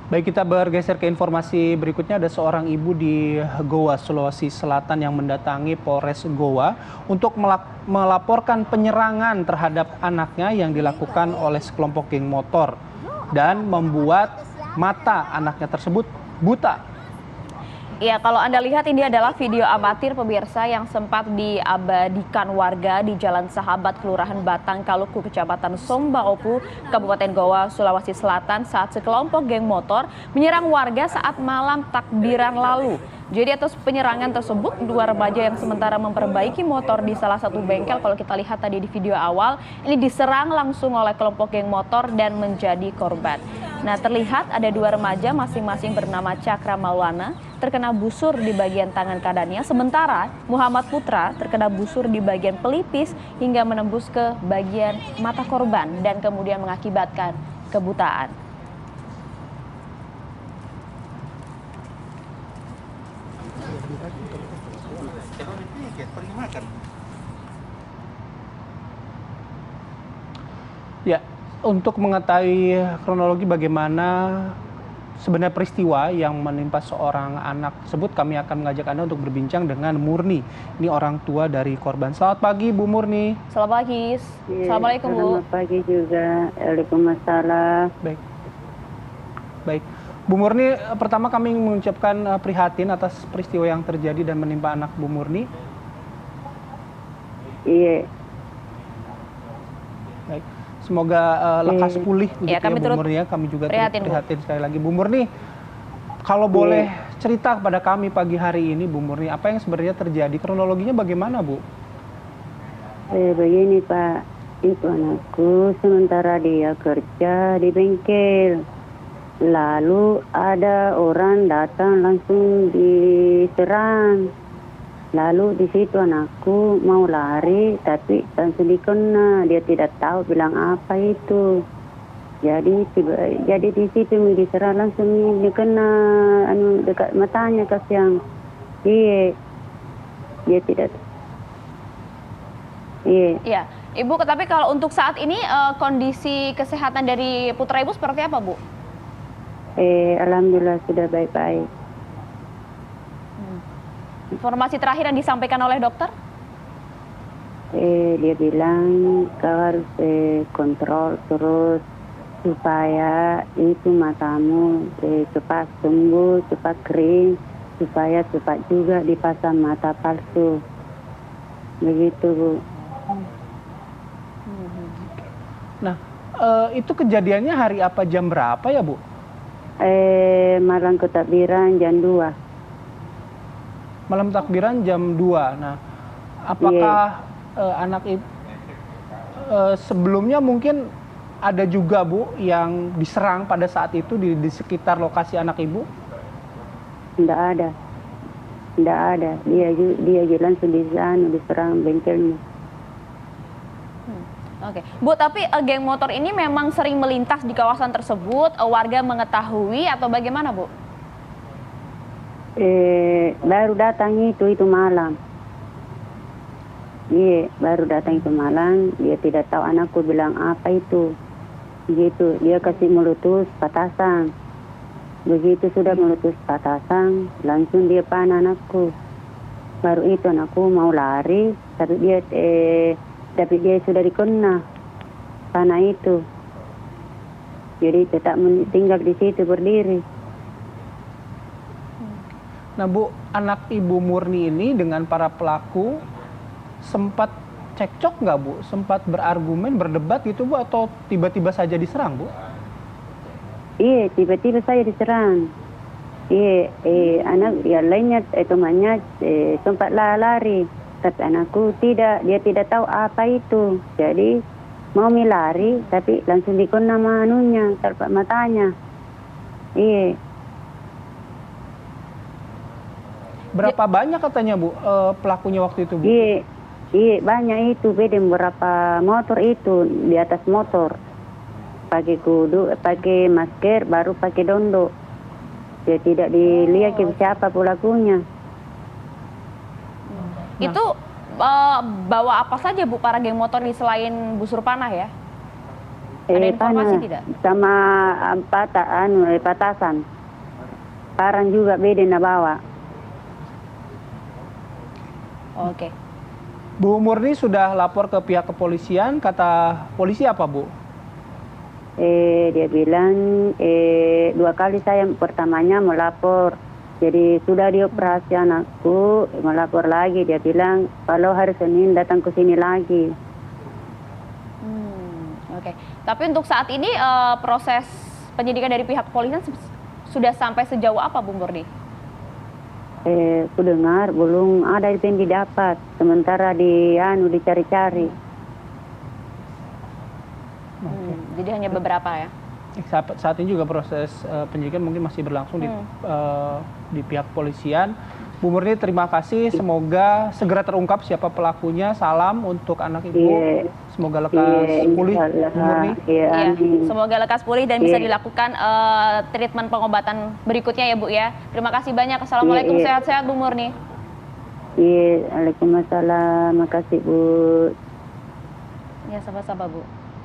Baik, kita bergeser ke informasi berikutnya. Ada seorang ibu di Goa, Sulawesi Selatan yang mendatangi Polres Goa untuk melaporkan penyerangan terhadap anaknya yang dilakukan oleh sekelompok geng motor dan membuat mata anaknya tersebut buta. Ya, kalau Anda lihat ini adalah video amatir pemirsa yang sempat diabadikan warga di Jalan Sahabat, Kelurahan Batang Kaluku, Kecamatan Sombaopu, Kabupaten Goa, Sulawesi Selatan saat sekelompok geng motor menyerang warga saat malam takbiran lalu. Jadi atas penyerangan tersebut, dua remaja yang sementara memperbaiki motor di salah satu bengkel, kalau kita lihat tadi di video awal, ini diserang langsung oleh kelompok geng motor dan menjadi korban. Nah, terlihat ada dua remaja masing-masing bernama Cakra Maulana terkena busur di bagian tangan kanannya, sementara Muhammad Putra terkena busur di bagian pelipis hingga menembus ke bagian mata korban dan kemudian mengakibatkan kebutaan. Ya, untuk mengetahui kronologi bagaimana sebenarnya peristiwa yang menimpa seorang anak tersebut, kami akan mengajak Anda untuk berbincang dengan Murni. Ini orang tua dari korban. Selamat pagi, Bu Murni. Selamat pagi. Assalamualaikum, Bu. Selamat pagi juga. Waalaikumsalam. Baik. Bu Murni, pertama kami mengucapkan prihatin atas peristiwa yang terjadi dan menimpa anak Bu Murni. Iya. Baik. Semoga lekas pulih ya, kami Bu Murni ya. Kami juga prihatin sekali lagi. Bu Murni, kalau boleh cerita kepada kami pagi hari ini, Bu Murni, apa yang sebenarnya terjadi? Kronologinya bagaimana, Bu? Begini Pak, itu anakku sementara dia kerja di bengkel. Lalu ada orang datang langsung diserang. Lalu di situ anakku mau lari tapi langsung dikena. Dia tidak tahu bilang apa itu. Jadi di situ diserang langsung dikena dekat matanya kasihan. Iya. Dia tidak. Iya. Iya, Ibu, tapi kalau untuk saat ini kondisi kesehatan dari putra Ibu seperti apa, Bu? Alhamdulillah sudah baik-baik. Informasi terakhir yang disampaikan oleh dokter? Dia bilang kau harus kontrol terus supaya itu matamu cepat sembuh, cepat kering, supaya cepat juga dipasang mata palsu. Begitu, Bu. Nah, itu kejadiannya hari apa, jam berapa ya, Bu? Malam ketakbiran jam 2. Malam takbiran jam 2. Nah, apakah anak ibu sebelumnya mungkin ada juga, Bu, yang diserang pada saat itu di sekitar lokasi anak ibu? Tidak ada. Dia langsung diserang bengkelnya. Oke, Bu, tapi geng motor ini memang sering melintas di kawasan tersebut. Warga mengetahui atau bagaimana, Bu? Baru datang itu malam. Iya, baru datang itu malam. Dia tidak tahu anakku bilang apa itu. Begitu, dia kasih meletus patasan. Begitu sudah meletus patasan, langsung dia panah anakku. Baru itu anakku mau lari, tapi dia sudah dikena panah itu. Jadi tetap tinggal di situ berdiri. Nah, Bu, anak Ibu Murni ini dengan para pelaku sempat cekcok nggak, Bu? Sempat berargumen, berdebat gitu, Bu? Atau tiba-tiba saja diserang, Bu? Iya, tiba-tiba saya diserang. Iya, anak yang lainnya temannya sempat lari. Tapi anakku tidak, dia tidak tahu apa itu. Jadi mau lari, tapi langsung dikena manunya, terpak matanya. Iya. Berapa banyak katanya, Bu, pelakunya waktu itu, Bu? Iya, banyak itu. Beda berapa motor itu di atas motor. Pakai kudu, pakai masker, baru pakai dondo. Dia tidak dilihat siapa pelakunya. Itu bawa apa saja, Bu, para geng motor ini selain busur panah ya? Ada informasi Pana, tidak? sama patasan. Parang juga beda na bawa. Oke. Bu Murni sudah lapor ke pihak kepolisian, kata polisi apa Bu? Dia bilang 2 kali saya pertamanya melapor. Jadi sudah dioperasi anakku, melapor lagi. Dia bilang kalau hari Senin datang ke sini lagi. Oke. Tapi untuk saat ini proses penyidikan dari pihak kepolisian sudah sampai sejauh apa, Bu Murni? Ku dengar belum ada yang didapat. Sementara dicari-cari. Jadi hanya beberapa ya? Saat ini juga proses penyidikan mungkin masih berlangsung di pihak kepolisian. Bu Murni, terima kasih. Semoga segera terungkap siapa pelakunya. Salam untuk anak ibu. Semoga lekas pulih, Bu Murni. Iya, semoga lekas pulih dan bisa dilakukan treatment pengobatan berikutnya ya Bu ya. Terima kasih banyak. Assalamualaikum, sehat-sehat Bu Murni. Iya, Waalaikumsalam. Makasih Bu. Ya, sama-sama Bu.